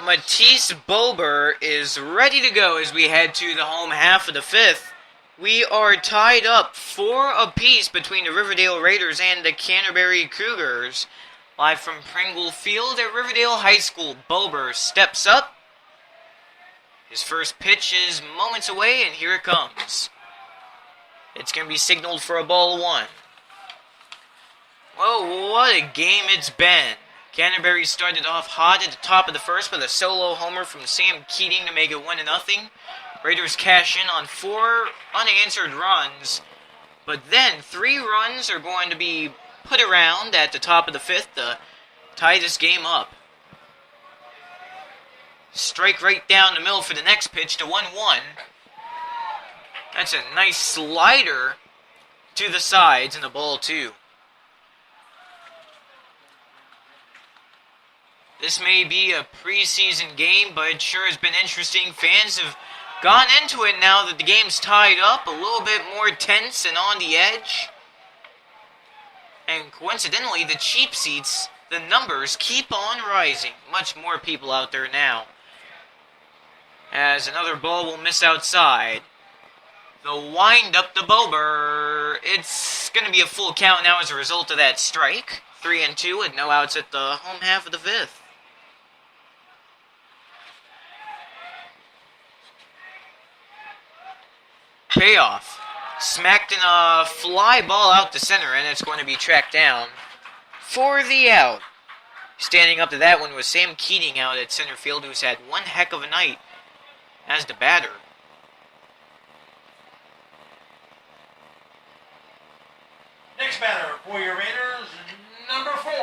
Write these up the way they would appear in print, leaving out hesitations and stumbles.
Matisse Bober is ready to go as we head to the home half of the fifth. We are tied up 4 apiece between the Riverdale Raiders and the Canterbury Cougars. Live from Pringle Field at Riverdale High School, Bober steps up. His first pitch is moments away, and here it comes. It's going to be signaled for a ball 1. Whoa, what a game it's been. Canterbury started off hot at the top of the first with a solo homer from Sam Keating to make it 1-0. Raiders cash in on 4 unanswered runs, but then 3 runs are going to be put around at the top of the fifth to tie this game up. Strike right down the middle for the next pitch to 1-1. That's a nice slider to the sides and a ball 2. This may be a preseason game, but it sure has been interesting. Fans have gone into it now that the game's tied up, a little bit more tense and on the edge. And coincidentally, the cheap seats, the numbers keep on rising. Much more people out there now. As another ball will miss outside. The wind up to Bober. It's going to be a full count now as a result of that strike. 3-2 with no outs at the home half of the fifth. Payoff. Smacked in a fly ball out to center, and it's going to be tracked down for the out. Standing up to that one was Sam Keating out at center field, who's had one heck of a night as the batter. Next batter for your Raiders, number 4,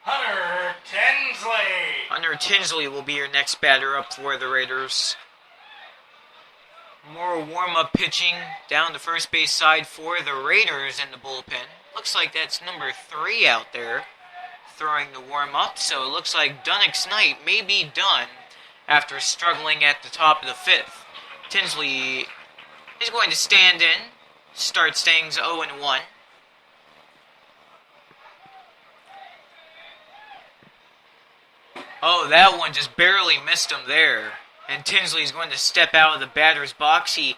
Hunter Tinsley. Hunter Tinsley will be your next batter up for the Raiders. More warm-up pitching down the first base side for the Raiders in the bullpen. Looks like that's number 3 out there throwing the warm-up. So it looks like Dunnick's night may be done after struggling at the top of the fifth. Tinsley is going to stand in. Start staying 0-1. Oh, that one just barely missed him there. And Tinsley's going to step out of the batter's box. He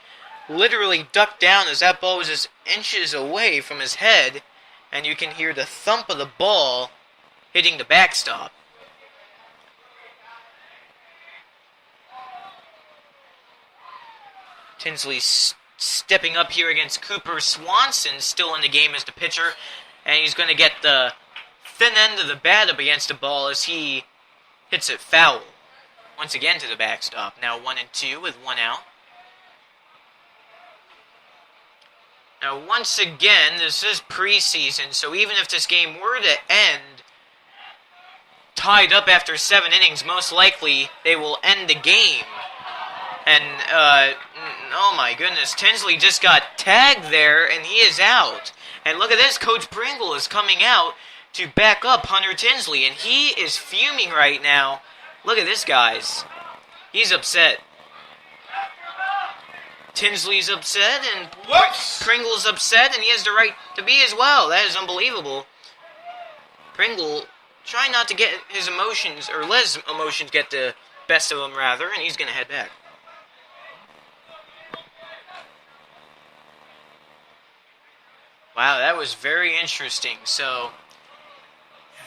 literally ducked down as that ball was just inches away from his head. And you can hear the thump of the ball hitting the backstop. Tinsley stepping up here against Cooper Swanson, still in the game as the pitcher. And he's going to get the thin end of the bat up against the ball as he hits it foul. Once again to the backstop. Now 1-2 with 1 out. Now once again, this is preseason, so even if this game were to end tied up after 7 innings, most likely they will end the game. And, oh my goodness, Tinsley just got tagged there, and he is out. And look at this, Coach Pringle is coming out to back up Hunter Tinsley, and he is fuming right now. Look at this, guys. He's upset. Tinsley's upset, and Pringle's upset, and he has the right to be as well. That is unbelievable. Pringle trying not to get his emotions, or let his emotions get the best of him, rather, and he's going to head back. Wow, that was very interesting. So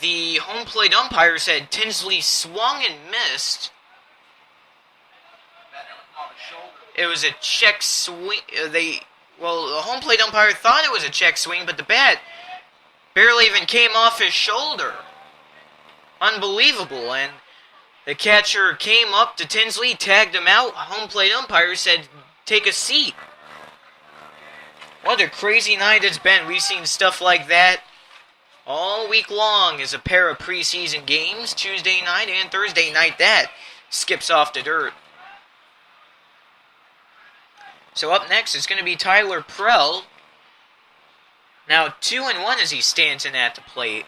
the home plate umpire said Tinsley swung and missed. It was a check swing. The home plate umpire thought it was a check swing, but the bat barely even came off his shoulder. Unbelievable. And the catcher came up to Tinsley, tagged him out. Home plate umpire said, take a seat. What a crazy night it's been. We've seen stuff like that all week long as a pair of preseason games, Tuesday night and Thursday night. That skips off the dirt. So up next is going to be Tyler Prell. Now 2-1 as he stands in at the plate.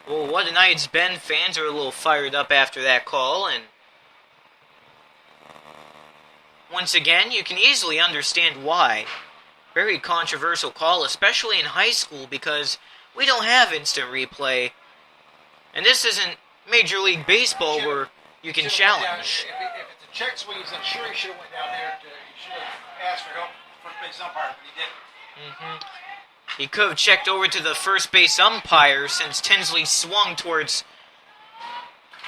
Well, what a night it's been. Fans are a little fired up after that call. And once again, you can easily understand why. Very controversial call, especially in high school, because we don't have instant replay. And this isn't Major League Baseball where you can challenge. If it's a check swing, I'm sure he should have went down there. He should have asked for help from first base umpire, but he didn't. He could have checked over to the first base umpire since Tinsley swung towards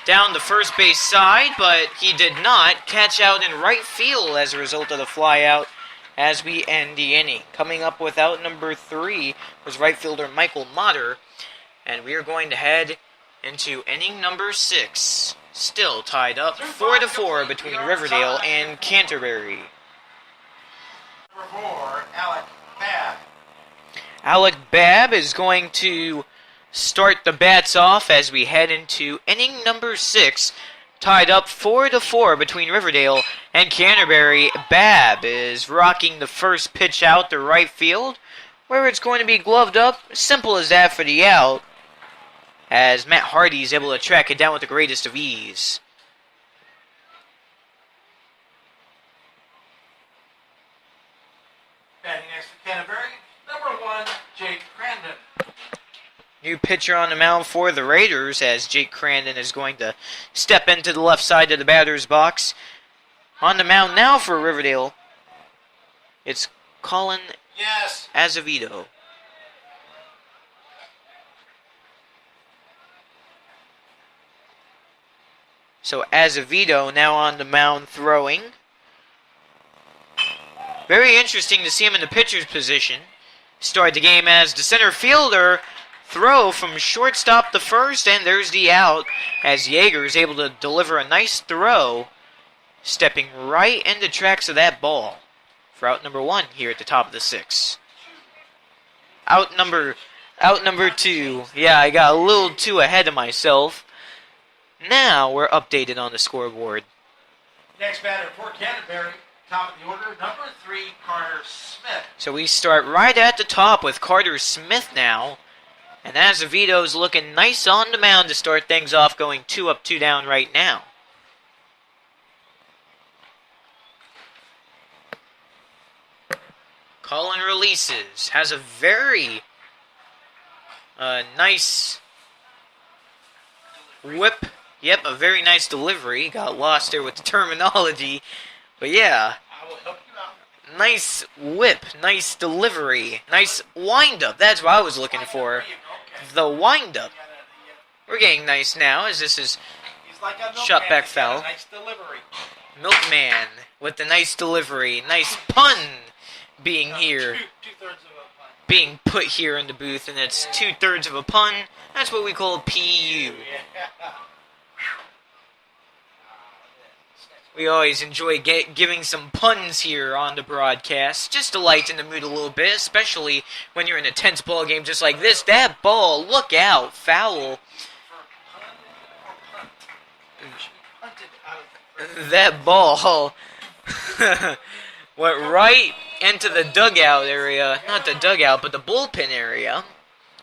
down the first base side, but he did not. Catch out in right field as a result of the fly out as we end the inning. Coming up with out number 3 was right fielder Michael Motter, and we are going to head into inning number 6. Still tied up 4-4 between Riverdale and Canterbury. Number 4, Alec Babb. Alec Babb is going to start the bats off as we head into inning number 6. Tied up 4-4 between Riverdale and Canterbury. Babb is rocking the first pitch out to right field, where it's going to be gloved up. Simple as that for the out, as Matt Hardy is able to track it down with the greatest of ease. Batting next for Canterbury, number 1, Jake Crandon. New pitcher on the mound for the Raiders as Jake Crandon is going to step into the left side of the batter's box. On the mound now for Riverdale, it's Colin Azevedo. So Azevedo now on the mound throwing. Very interesting to see him in the pitcher's position. Started the game as the center fielder. Throw from shortstop to first, and there's the out as Yeager is able to deliver a nice throw, stepping right into tracks of that ball for out number 1 here at the top of the 6th. Out number 2. Yeah, I got a little too ahead of myself. Now we're updated on the scoreboard. Next batter for Canterbury, top of the order, number 3, Carter Smith. So we start right at the top with Carter Smith now. And Azevedo's looking nice on the mound to start things off, going 2 up, 2 down right now. Colin releases. Has a very nice whip. Yep, a very nice delivery. Got lost there with the terminology. But yeah. I will help you out. Nice whip, nice delivery, nice wind-up. That's what I was looking for. The wind-up. We're getting nice now as this is shot back foul. Nice delivery. Milkman with the nice delivery. Nice pun being here. Two-thirds of a pun. Being put here in the booth, and it's 2/3 of a pun. That's what we call PU. We always enjoy giving some puns here on the broadcast, just to lighten the mood a little bit, especially when you're in a tense ball game just like this. That ball, look out, foul. That ball went right into the dugout area, not the dugout, but the bullpen area.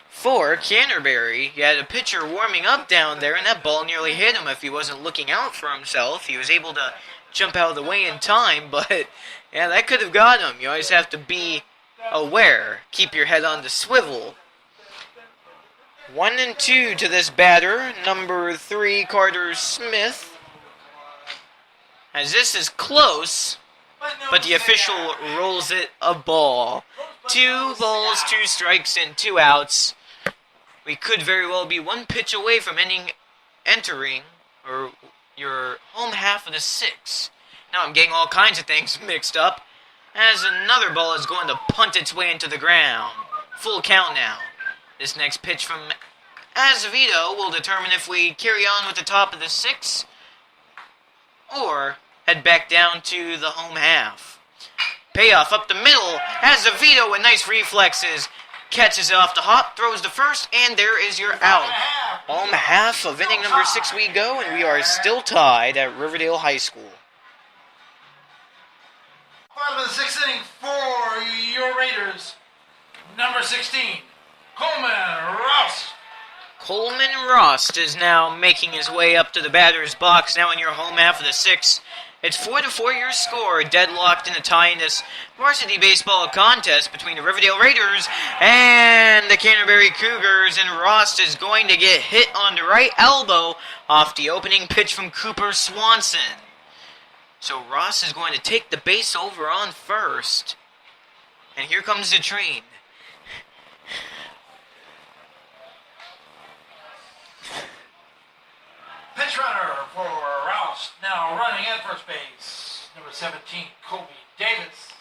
For Canterbury, you had a pitcher warming up down there, and that ball nearly hit him if he wasn't looking out for himself. He was able to jump out of the way in time, but yeah, that could have got him. You always have to be aware. Keep your head on the swivel. 1-2 to this batter, number 3, Carter Smith. As this is close, but the official rolls it a ball. 2 balls, 2 strikes, and 2 outs. We could very well be 1 pitch away from entering or your home half of the 6th. Now I'm getting all kinds of things mixed up, as another ball is going to punt its way into the ground. Full count now. This next pitch from Azevedo will determine if we carry on with the top of the 6th or head back down to the home half. Payoff up the middle. Azevedo with nice reflexes. Catches it off the hop, throws the first, and there is your out. Home half of inning number 6 we go, and we are still tied at Riverdale High School. Bottom of the 6th inning for your Raiders, number 16, Coleman Ross. Coleman Rost is now making his way up to the batter's box, now in your home half of the 6th. It's 4-4 your score, deadlocked in a tie in this varsity baseball contest between the Riverdale Raiders and the Canterbury Cougars, and Ross is going to get hit on the right elbow off the opening pitch from Cooper Swanson. So Ross is going to take the base over on first, and here comes the train. Pitch runner for Rouse, now running at first base. Number 17, Colby Davis.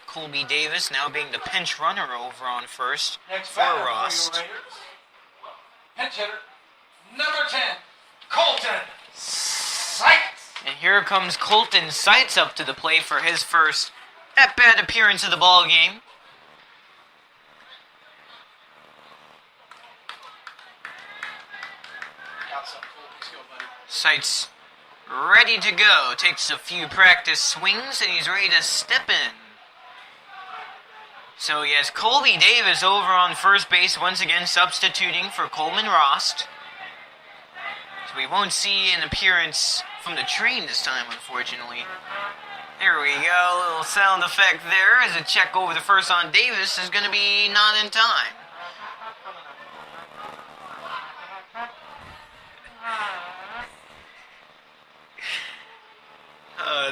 Colby Davis now being the pinch runner over on first Next for batter Ross. for your Raiders. Pinch hitter, number 10, Colton Sites. And here comes Colton Sites up to the plate for his first at-bat appearance of the ball game. Sites ready to go. Takes a few practice swings and he's ready to step in. So he has Colby Davis over on first base once again substituting for Coleman Rost. So we won't see an appearance from the train this time, unfortunately. There we go, a little sound effect there as a check over the first on Davis is going to be not in time.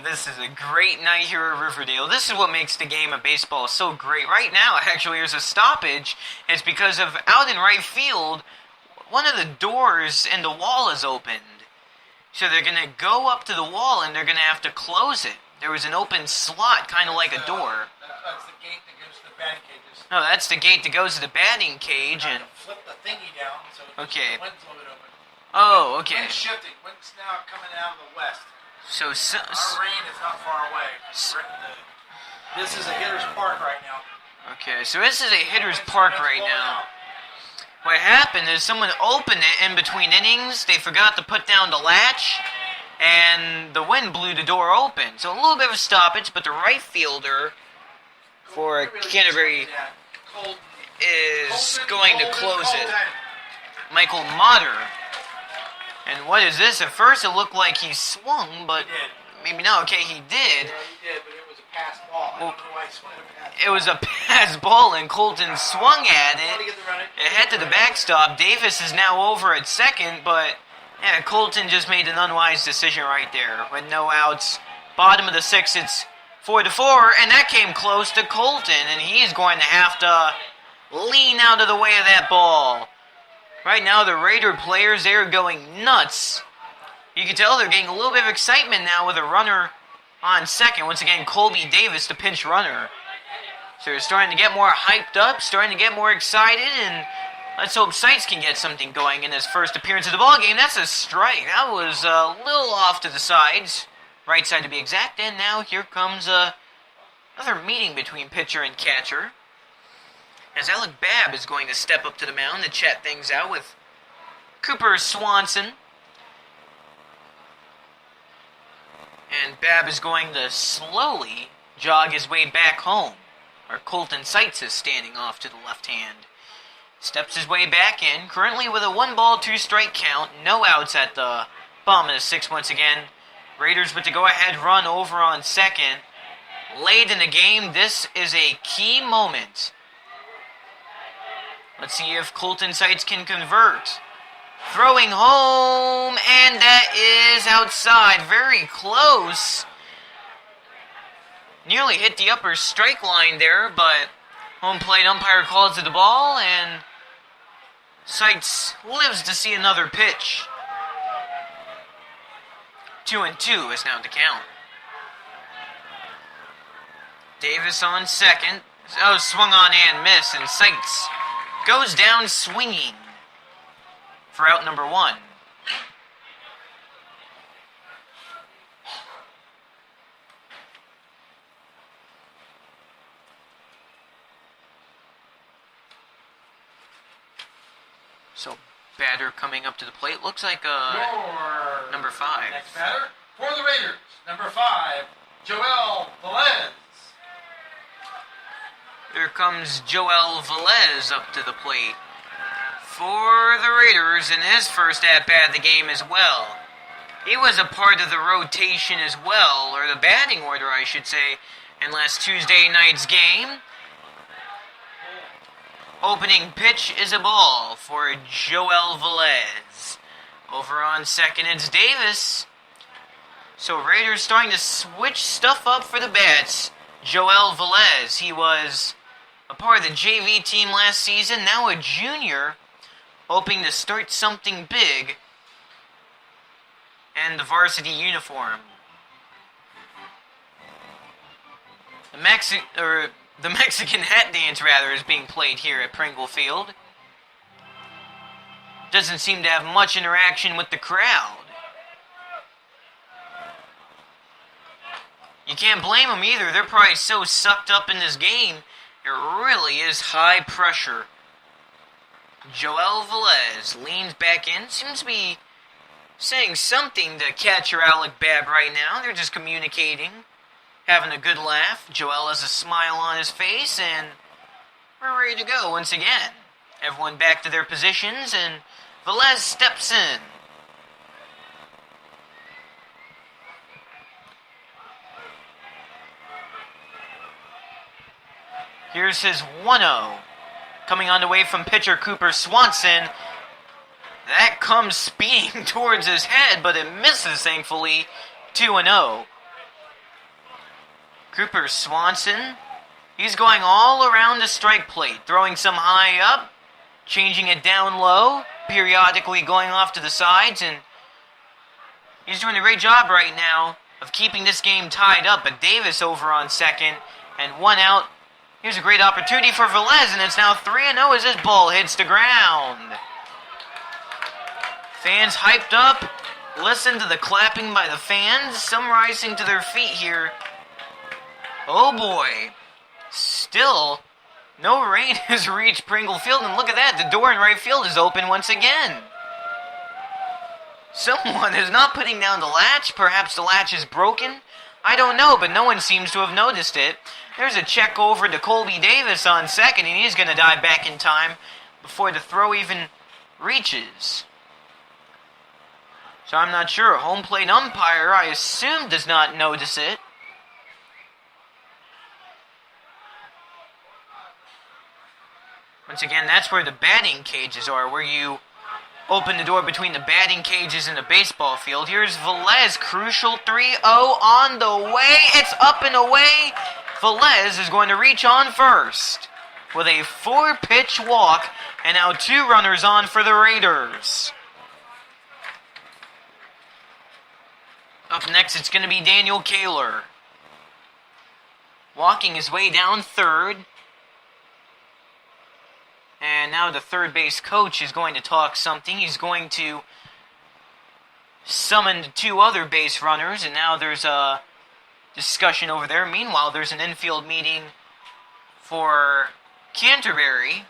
This is a great night here at Riverdale. This is what makes the game of baseball so great. Right now, actually, there's a stoppage. It's because of out in right field, one of the doors in the wall is opened. So they're going to go up to the wall and they're going to have to close it. There was an open slot, kind of like a door. That's the gate that goes to the batting cages. No, that's the gate that goes to the batting cage. And Flip the thingy down so okay. the wind's a little bit open. Oh, okay. Wind's shifting. Wind's now coming out of the west. So Our rain is not far away. This is a hitter's park right now. okay, so this is a hitter's park right now. What happened is someone opened it in between innings. They forgot to put down the latch, and the wind blew the door open. So a little bit of a stoppage, but the right fielder for Canterbury is going to close it. Michael Motter. And what is this? At first it looked like he swung, but maybe not. Okay, he did. Yeah, he did, but it was a pass ball. I don't know why he swung at a pass. It was a pass ball, and Colton swung at it. It hit to the backstop. Davis is now over at second, but yeah, Colton just made an unwise decision right there. With no outs, bottom of the sixth, it's 4-4, and that came close to Colton, and he's going to have to lean out of the way of that ball. Right now, the Raider players, they're going nuts. You can tell they're getting a little bit of excitement now with a runner on second. Once again, Colby Davis, the pinch runner. So they're starting to get more hyped up, starting to get more excited, and let's hope Sites can get something going in his first appearance of the ballgame. That's a strike. That was a little off to the sides. Right side to be exact. And now here comes another meeting between pitcher and catcher. As Alec Babb is going to step up to the mound to chat things out with Cooper Swanson. And Babb is going to slowly jog his way back home, where Colton Sites is standing off to the left hand. Steps his way back in, currently with a 1-ball, 2-strike count, no outs at the bottom of the sixth once again. Raiders with the go-ahead run over on second. Late in the game, this is a key moment. Let's see if Colton Sites can convert. Throwing home, and that is outside. Very close. Nearly hit the upper strike line there, but home plate umpire calls it the ball, and Sites lives to see another pitch. 2-2 is now the count. Davis on second. Oh, swung on and missed, and Sites goes down swinging for out number one. So, batter coming up to the plate. Looks like number 5. Next batter for the Raiders, number 5, Joel Velez. Here comes Joel Velez up to the plate for the Raiders in his first at-bat of the game as well. He was a part of the rotation as well, or the batting order, I should say, in last Tuesday night's game. Opening pitch is a ball for Joel Velez. Over on second, it's Davis. So Raiders starting to switch stuff up for the bats. Joel Velez, he was a part of the JV team last season, now a junior, hoping to start something big and the varsity uniform. The Mexican hat dance, rather, is being played here at Pringle Field. Doesn't seem to have much interaction with the crowd. You can't blame them either. They're probably so sucked up in this game. It really is high pressure. Joel Velez leans back in. Seems to be saying something to catcher Alec Babb right now. They're just communicating, having a good laugh. Joel has a smile on his face, and we're ready to go once again. Everyone back to their positions, and Velez steps in. Here's his 1-0. Coming on the way from pitcher Cooper Swanson. That comes speeding towards his head, but it misses, thankfully. 2-0. Cooper Swanson, he's going all around the strike plate, throwing some high up, changing it down low, periodically going off to the sides, and he's doing a great job right now of keeping this game tied up. But Davis over on second, and 1 out. Here's a great opportunity for Velez, and it's now 3-0 as this ball hits the ground. Fans hyped up. Listen to the clapping by the fans. Some rising to their feet here. Oh boy. Still, no rain has reached Pringle Field, and look at that. The door in right field is open once again. Someone is not putting down the latch. Perhaps the latch is broken. I don't know, but no one seems to have noticed it. There's a check over to Colby Davis on second, and he's going to dive back in time before the throw even reaches. So I'm not sure. Home plate umpire, I assume, does not notice it. Once again, that's where the batting cages are, where you open the door between the batting cages and the baseball field. Here's Velez, crucial 3-0 on the way. It's up and away. Velez is going to reach on first with a 4-pitch walk, and now 2 runners on for the Raiders. Up next, it's going to be Daniel Kaler. Walking his way down third. And now the third base coach is going to talk something. He's going to summon the 2 other base runners, and now there's a discussion over there. Meanwhile, there's an infield meeting for Canterbury.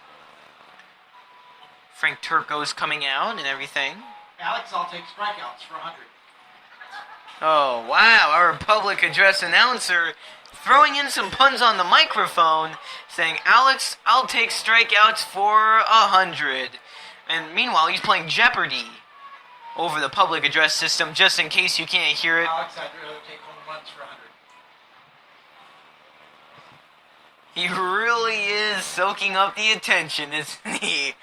Frank Turco's coming out and everything. Alex, I'll take strikeouts for 100. Oh, wow. Our public address announcer throwing in some puns on the microphone, saying, Alex, I'll take strikeouts for 100. And meanwhile, he's playing Jeopardy over the public address system, just in case you can't hear it. Alex, I'd rather take home runs for 100. He really is soaking up the attention, isn't he?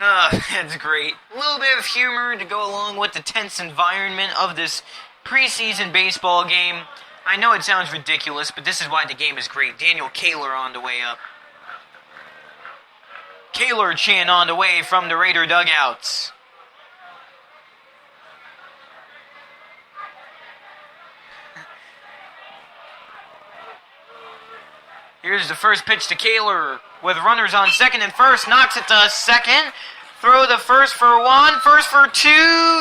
Oh, that's great. A little bit of humor to go along with the tense environment of this preseason baseball game. I know it sounds ridiculous, but this is why the game is great. Daniel Kaler on the way up. Kaler chant on the way from the Raider dugouts. Here's the first pitch to Kaler with runners on second and first. Knocks it to second. Throw the first for 1. First for 2.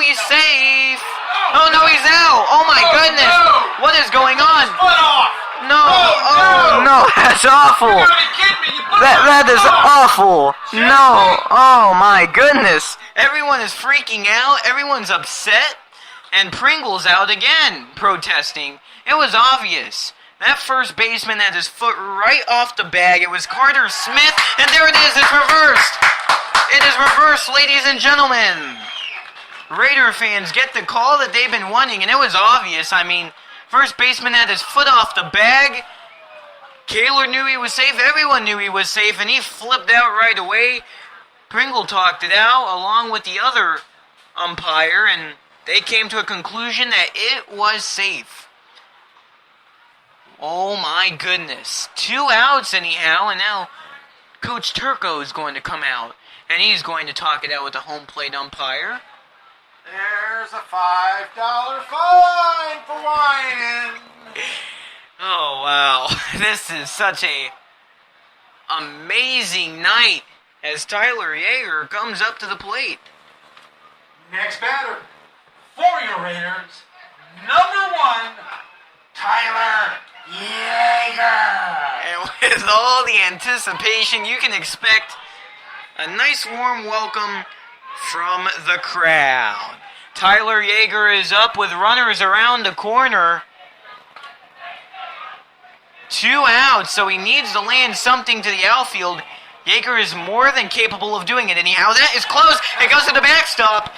He's safe. Oh, no, he's out. Oh, my goodness. No. What is going on? Foot off. No. Oh, no. That's awful. You gotta be kidding me. You put That is awful. No. Oh, my goodness. Everyone is freaking out. Everyone's upset. And Pringle's out again, protesting. It was obvious. That first baseman had his foot right off the bag. It was Carter Smith, and there it is. It's reversed. It is reversed, ladies and gentlemen. Raider fans get the call that they've been wanting, and it was obvious. I mean, first baseman had his foot off the bag. Kaler knew he was safe. Everyone knew he was safe, and he flipped out right away. Pringle talked it out along with the other umpire, and they came to a conclusion that it was safe. Oh my goodness. 2 outs anyhow, and now Coach Turco is going to come out, and he's going to talk it out with the home plate umpire. There's a $5 fine for whining. Oh, wow. This is such a amazing night as Tyler Yeager comes up to the plate. Next batter for your Raiders, number 1, Tyler Yeager. And with all the anticipation, you can expect a nice warm welcome from the crowd. Tyler Yeager is up with runners around the corner. 2 outs, so he needs to land something to the outfield. Yeager is more than capable of doing it anyhow. That is close. It goes to the backstop.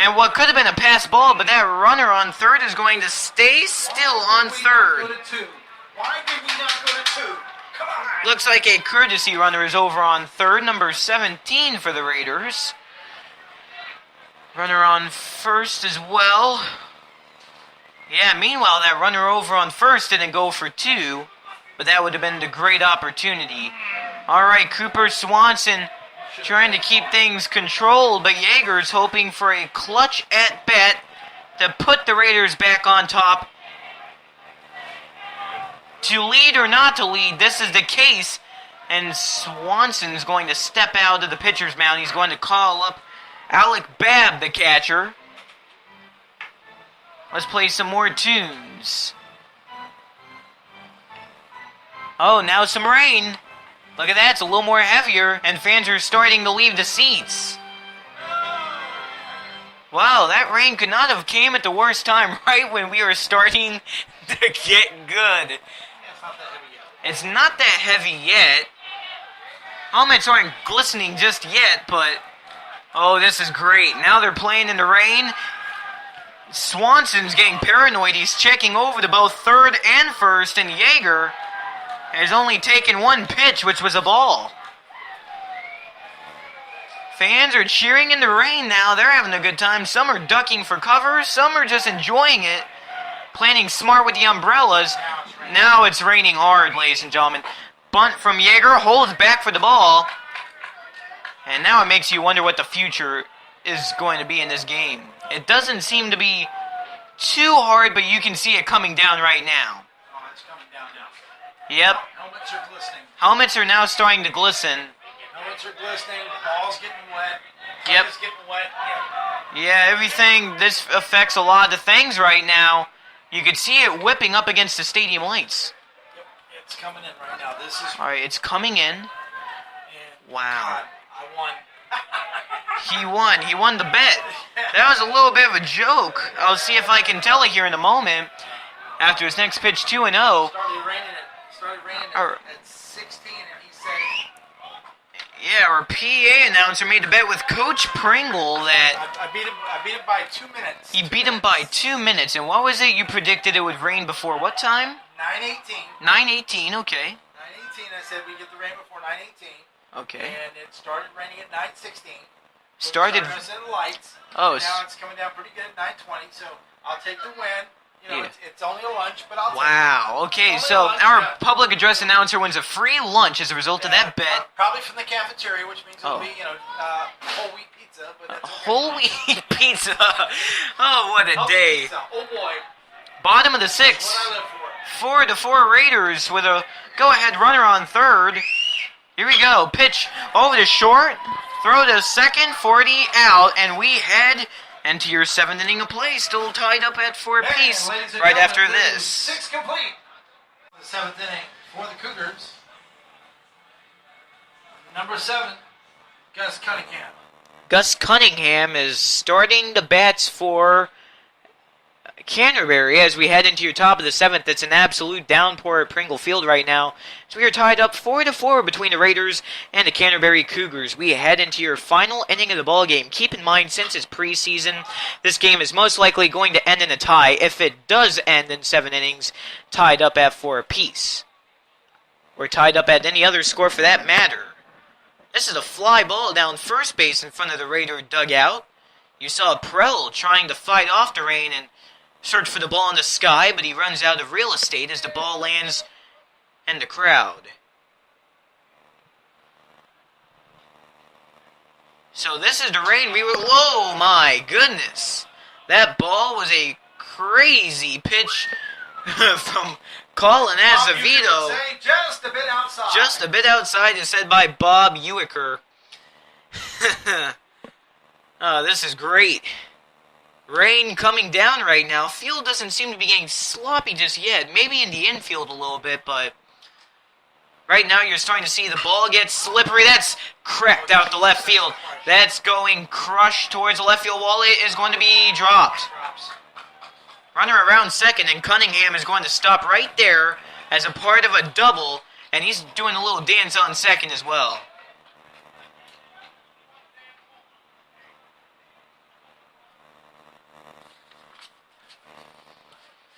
And what could have been a pass ball, but that runner on third is going to stay still on third. Why did we not go to 2? Come on. Looks like a courtesy runner is over on third, number 17 for the Raiders. Runner on first as well. Yeah, meanwhile, that runner over on first didn't go for 2, but that would have been the great opportunity. All right, Cooper Swanson trying to keep things controlled, but Yeager's hoping for a clutch at bat to put the Raiders back on top. To lead or not to lead, this is the case, and Swanson's going to step out of the pitcher's mound. He's going to call up Alec Babb, the catcher. Let's play some more tunes. Oh, now some rain. Look at that, it's a little more heavier, and fans are starting to leave the seats. Wow, that rain could not have came at the worst time, right when we were starting to get good. It's not that heavy yet. Helmets aren't glistening just yet, but oh, this is great. Now they're playing in the rain. Swanson's getting paranoid. He's checking over to both third and first, and Yeager has only taken 1 pitch, which was a ball. Fans are cheering in the rain now. They're having a good time. Some are ducking for cover. Some are just enjoying it, planning smart with the umbrellas. Now it's raining hard, ladies and gentlemen. Bunt from Yeager, holds back for the ball. And now it makes you wonder what the future is going to be in this game. It doesn't seem to be too hard, but you can see it coming down right now. Oh, it's coming down now. Yep. Helmets are glistening. Helmets are now starting to glisten. Helmets are glistening. Ball's getting wet. Yep. It's getting wet. Yeah, everything, this affects a lot of things right now. You can see it whipping up against the stadium lights. Yep. It's coming in right now. This is... Alright, it's coming in. And Wow. God, I won. He won. He won the bet. That was a little bit of a joke. I'll see if I can tell it here in a moment. After his next pitch, 2-0. Started raining at 16, and he said... Yeah, our PA announcer made a bet with Coach Pringle that... I beat him by 2 minutes. He beat him by 2 minutes. And what was it you predicted it would rain before what time? 9:18. 9:18, okay. 9:18, I said we get the rain before 9:18. Okay. And it started raining at 9:16. Started... So we started the lights. Oh, now it's coming down pretty good at 9:20, so I'll take the win. You know, Yeah. it's only a lunch, but I'll Wow, okay, so our public address announcer wins a free lunch as a result of that bet. Probably from the cafeteria, which means it'll Oh. be, whole wheat pizza. But that's okay. Whole wheat pizza. Oh, what a Whole wheat day. pizza. Oh boy, Bottom of the that's sixth. what I live for. 4-4 Raiders with a go-ahead runner on third. Here we go. Pitch over to short. Throw to second. 40 out. And we head into your 7th inning of play. Still tied up at 4 apiece And ladies and right gentlemen, after inning this. 6 complete. The 7th inning for the Cougars. Number 7, Gus Cunningham. Gus Cunningham is starting the bats for Canterbury as we head into your top of the 7th. It's an absolute downpour at Pringle Field right now. So we are tied up 4-4 between the Raiders and the Canterbury Cougars. We head into your final inning of the ball game. Keep in mind, since it's preseason, this game is most likely going to end in a tie. If it does end in 7 innings, tied up at 4 apiece. Or tied up at any other score for that matter. This is a fly ball down first base in front of the Raider dugout. You saw Prell trying to fight off the rain and search for the ball in the sky, but he runs out of real estate as the ball lands in the crowd. So this is the rain we were... Whoa, my goodness. That ball was a crazy pitch from Colin Azevedo. Just a bit outside. Just a bit outside is said by Bob Ewicker. This is great. Rain coming down right now. Field doesn't seem to be getting sloppy just yet. Maybe in the infield a little bit, but right now you're starting to see the ball get slippery. That's cracked out the left field. That's going crushed towards the left field wall. It is going to be dropped. Runner around second, and Cunningham is going to stop right there as a part of a double, and he's doing a little dance on second as well.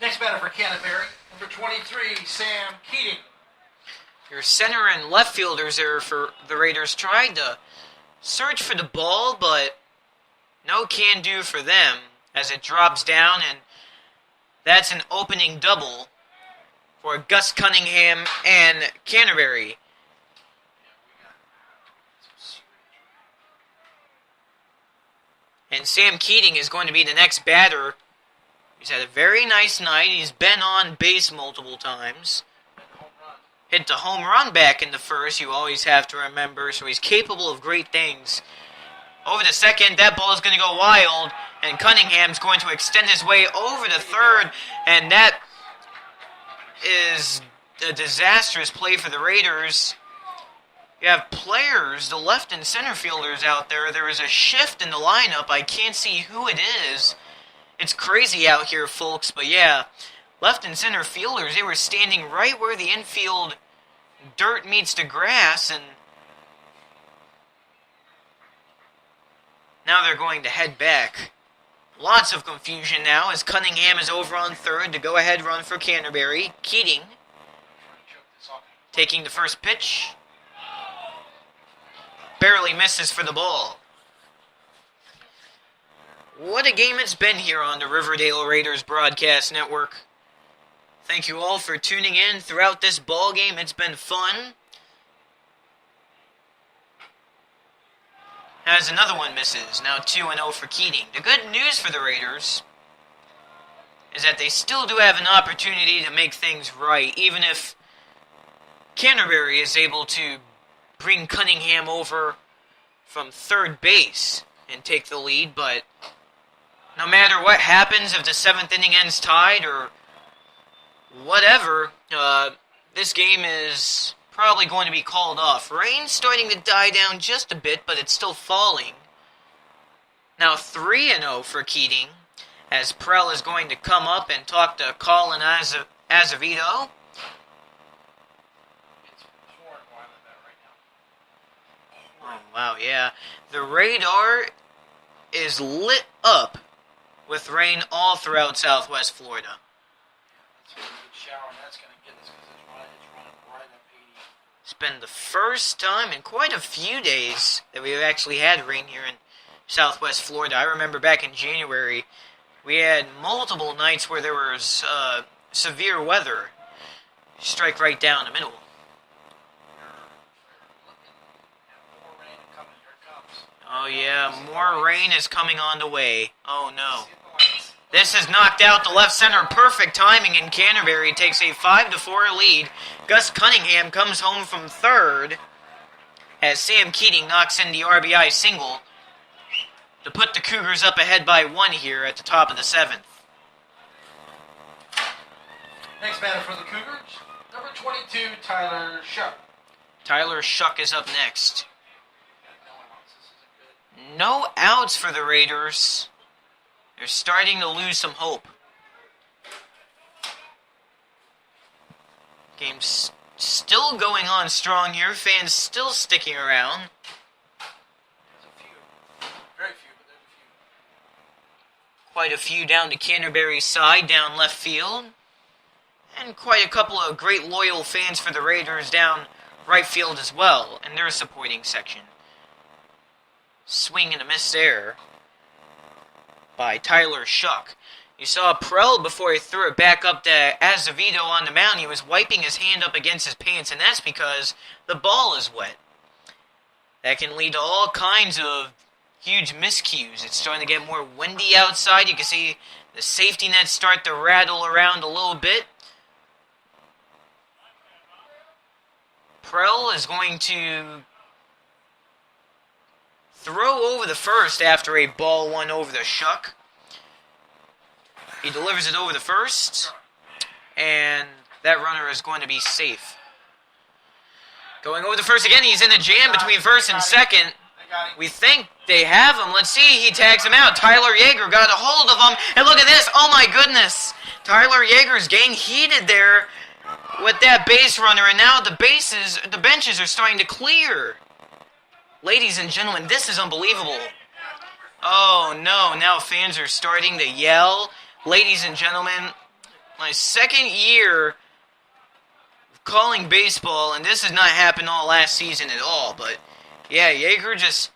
Next batter for Canterbury, number 23, Sam Keating. Your center and left fielders there for the Raiders tried to search for the ball, but no can do for them as it drops down, and that's an opening double for Gus Cunningham and Canterbury. And Sam Keating is going to be the next batter. He's had a very nice night. He's been on base multiple times. Hit the home run back in the first, you always have to remember, so he's capable of great things. Over the second, that ball is going to go wild, and Cunningham's going to extend his way over the third, and that is a disastrous play for the Raiders. You have players, the left and center fielders out there. There is a shift in the lineup. I can't see who it is. It's crazy out here, folks, but yeah, left and center fielders, they were standing right where the infield dirt meets the grass, and now they're going to head back. Lots of confusion now as Cunningham is over on third. The go-ahead run for Canterbury. Keating taking the first pitch. Barely misses for the ball. What a game it's been here on the Riverdale Raiders broadcast network. Thank you all for tuning in throughout this ball game. It's been fun. As another one misses, now 2-0 for Keating. The good news for the Raiders is that they still do have an opportunity to make things right, even if Canterbury is able to bring Cunningham over from third base and take the lead, but no matter what happens, if the 7th inning ends tied or whatever, this game is probably going to be called off. Rain's starting to die down just a bit, but it's still falling. Now 3-0 for Keating, as Prell is going to come up and talk to Colin Azevedo. Oh, wow, yeah. The radar is lit up with rain all throughout Southwest Florida. It's been the first time in quite a few days that we've actually had rain here in Southwest Florida. I remember back in January, we had multiple nights where there was severe weather strike right down the middle. Oh yeah, more rain is coming on the way. Oh no. This has knocked out the left center. Perfect timing, and Canterbury takes a 5-4 lead. Gus Cunningham comes home from third as Sam Keating knocks in the RBI single to put the Cougars up ahead by 1 here at the top of the 7th. Next batter for the Cougars, number 22, Tyler Shuck. Tyler Shuck is up next. No outs for the Raiders. They're starting to lose some hope. Game's still going on strong here. Fans still sticking around. There's a few. Very few, but there's a few. Quite a few down to Canterbury's side, down left field. And quite a couple of great loyal fans for the Raiders down right field as well, in their supporting section. Swing and a miss there by Tyler Shuck. You saw Prell before he threw it back up to Azevedo on the mound. He was wiping his hand up against his pants, and that's because the ball is wet. That can lead to all kinds of huge miscues. It's starting to get more windy outside. You can see the safety nets start to rattle around a little bit. Prell is going to throw over the first after a ball went over the Shuck. He delivers it over the first, and that runner is going to be safe. Going over the first again, he's in a jam between first and second. We think they have him. Let's see, he tags him out. Tyler Yeager got a hold of him, and look at this. Oh my goodness. Tyler Yeager's getting heated there with that base runner, and now the benches are starting to clear. Ladies and gentlemen, this is unbelievable. Oh no, now fans are starting to yell. Ladies and gentlemen, my second year of calling baseball, and this has not happened all last season at all, but yeah, Yeager just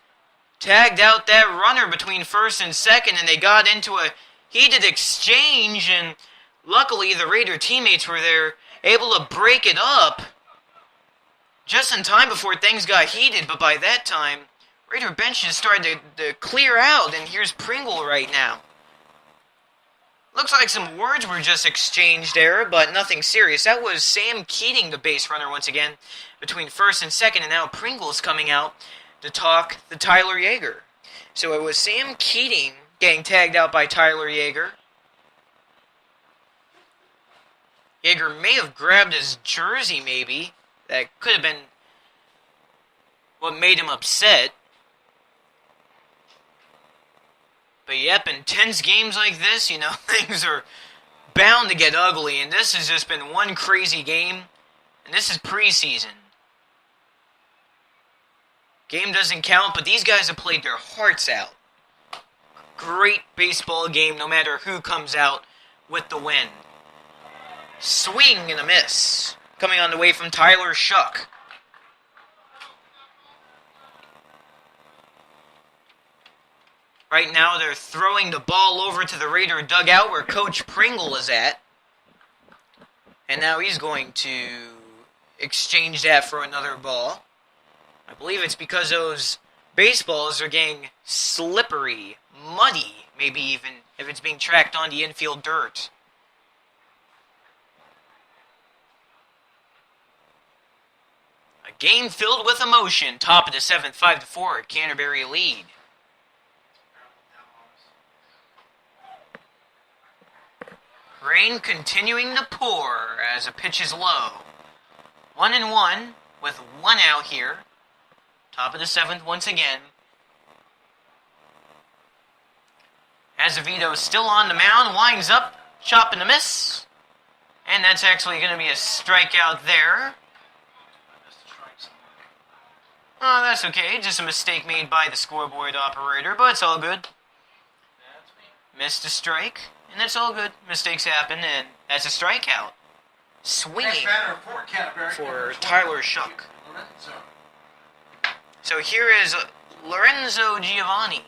tagged out that runner between first and second, and they got into a heated exchange, and luckily the Raider teammates were there, able to break it up just in time before things got heated, but by that time, Raider benches started to clear out, and here's Pringle right now. Looks like some words were just exchanged there, but nothing serious. That was Sam Keating, the base runner, once again, between first and second, and now Pringle's coming out to talk to Tyler Yeager. So it was Sam Keating getting tagged out by Tyler Yeager. Yeager may have grabbed his jersey, maybe. That could have been what made him upset. But yep, in tense games like this, you know, things are bound to get ugly. And this has just been one crazy game. And this is preseason. Game doesn't count, but these guys have played their hearts out. Great baseball game, no matter who comes out with the win. Swing and a miss. Coming on the way from Tyler Shuck. Right now, they're throwing the ball over to the Raider dugout where Coach Pringle is at. And now he's going to exchange that for another ball. I believe it's because those baseballs are getting slippery, muddy, maybe even if it's being tracked on the infield dirt. A game filled with emotion. Top of the 7th, 5-4. Canterbury lead. Rain continuing to pour as the pitch is low. 1-1 with one out here. Top of the 7th once again. Azevedo still on the mound. Winds up. Chop and a miss. And that's actually going to be a strikeout there. Oh, that's okay. Just a mistake made by the scoreboard operator, but it's all good. Missed a strike, and that's all good. Mistakes happen, and that's a strikeout. Swinging for Tyler Shuck. So here is Lorenzo Giovanni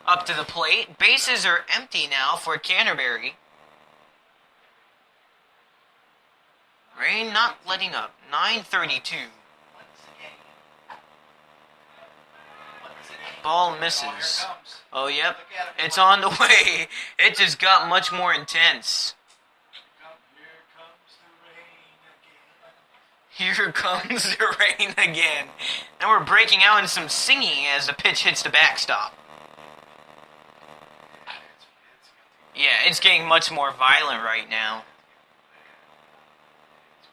up to the plate. Bases are empty now for Canterbury. Rain not letting up. 9:32. Ball misses. Oh, yep. It's on the way. It just got much more intense. Here comes the rain again. Now we're breaking out in some singing as the pitch hits the backstop. Yeah, it's getting much more violent right now.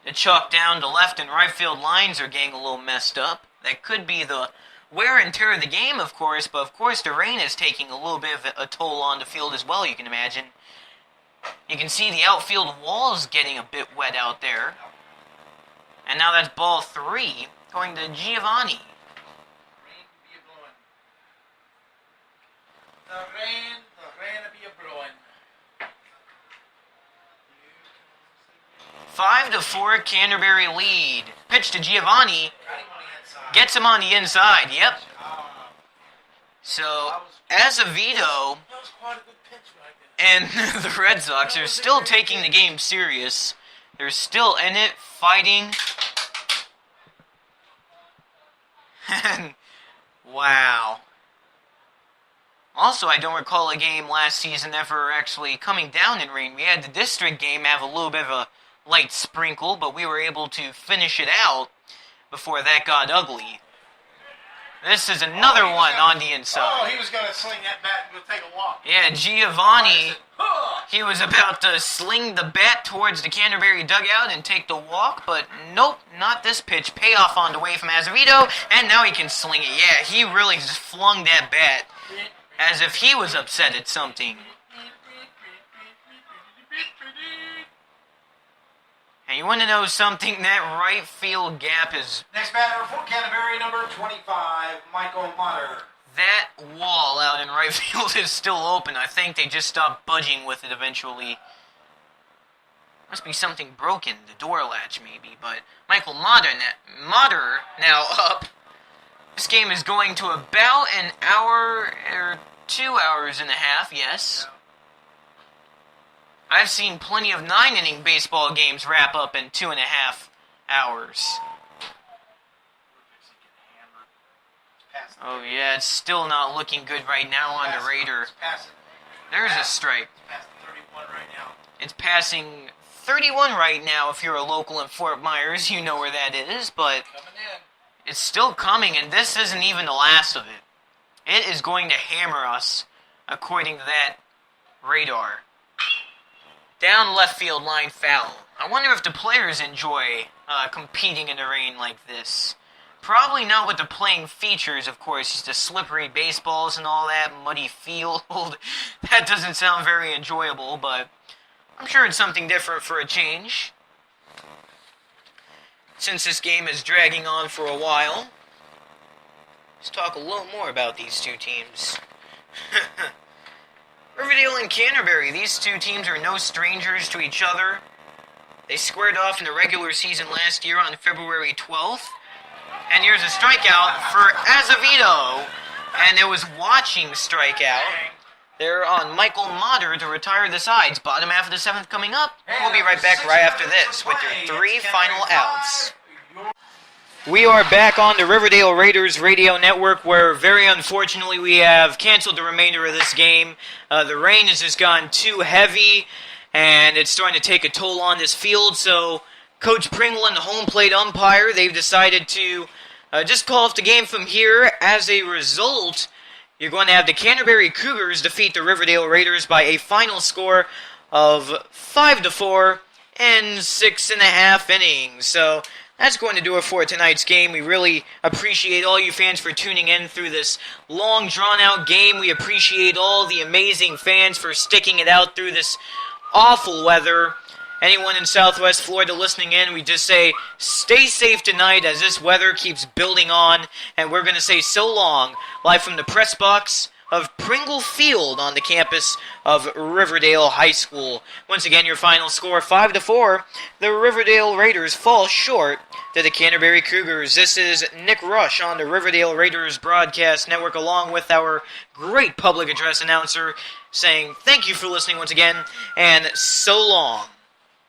The chalk down to left and right field lines are getting a little messed up. That could be the wear and tear of the game, of course, but of course the rain is taking a little bit of a toll on the field as well, you can imagine. You can see the outfield walls getting a bit wet out there. And now that's ball 3 going to Giovanni. The rain be a blowing. 5-4 Canterbury lead. Pitch to Giovanni. Gets him on the inside. Yep. So, Azevedo and the Red Sox are still taking the game serious. They're still in it, fighting. Wow. Also, I don't recall a game last season ever actually coming down in rain. We had the district game have a little bit of a light sprinkle, but we were able to finish it out before that got ugly. This is another one on the inside. Oh, he was going to sling that bat and go take a walk. Yeah, Giovanni, he was about to sling the bat towards the Canterbury dugout and take the walk, but nope, not this pitch. Payoff on the way from Azevedo, and now he can sling it. Yeah, he really just flung that bat as if he was upset at something. And you want to know something? That right field gap is... Next batter for Canterbury, number 25, Michael Motter. That wall out in right field is still open. I think they just stopped budging with it eventually. Must be something broken, the door latch maybe, but Michael Motter now up. This game is going to about an hour or 2 hours and a half, yes. I've seen plenty of 9-inning baseball games wrap up in 2.5 hours. Oh yeah, it's still not looking good right now on the Raider. There's a strike. It's passing 31 right now if you're a local in Fort Myers. You know where that is, but it's still coming, and this isn't even the last of it. It is going to hammer us, according to that radar. Down left field line foul. I wonder if the players enjoy competing in the rain like this. Probably not with the playing features, of course, the slippery baseballs and all that, muddy field. That doesn't sound very enjoyable, but I'm sure it's something different for a change. Since this game is dragging on for a while, let's talk a little more about these two teams. Riverdale and Canterbury, these two teams are no strangers to each other. They squared off in the regular season last year on February 12th. And here's a strikeout for Azevedo. And it was watching strikeout. They're on Michael Motter to retire the sides. Bottom half of the 7th coming up. We'll be right back right after this with your 3 final outs. We are back on the Riverdale Raiders radio network, where very unfortunately we have canceled the remainder of this game. The rain has just gone too heavy, and it's starting to take a toll on this field, so Coach Pringle and the home plate umpire, they've decided to just call off the game from here. As a result, you're going to have the Canterbury Cougars defeat the Riverdale Raiders by a final score of 5-4 in 6.5 innings. So that's going to do it for tonight's game. We really appreciate all you fans for tuning in through this long, drawn-out game. We appreciate all the amazing fans for sticking it out through this awful weather. Anyone in Southwest Florida listening in, we just say, stay safe tonight as this weather keeps building on. And we're going to say so long, live from the press box of Pringle Field on the campus of Riverdale High School. Once again, your final score, 5-4. The Riverdale Raiders fall short to the Canterbury Cougars. This is Nick Rush on the Riverdale Raiders Broadcast Network, along with our great public address announcer, saying thank you for listening once again, and so long.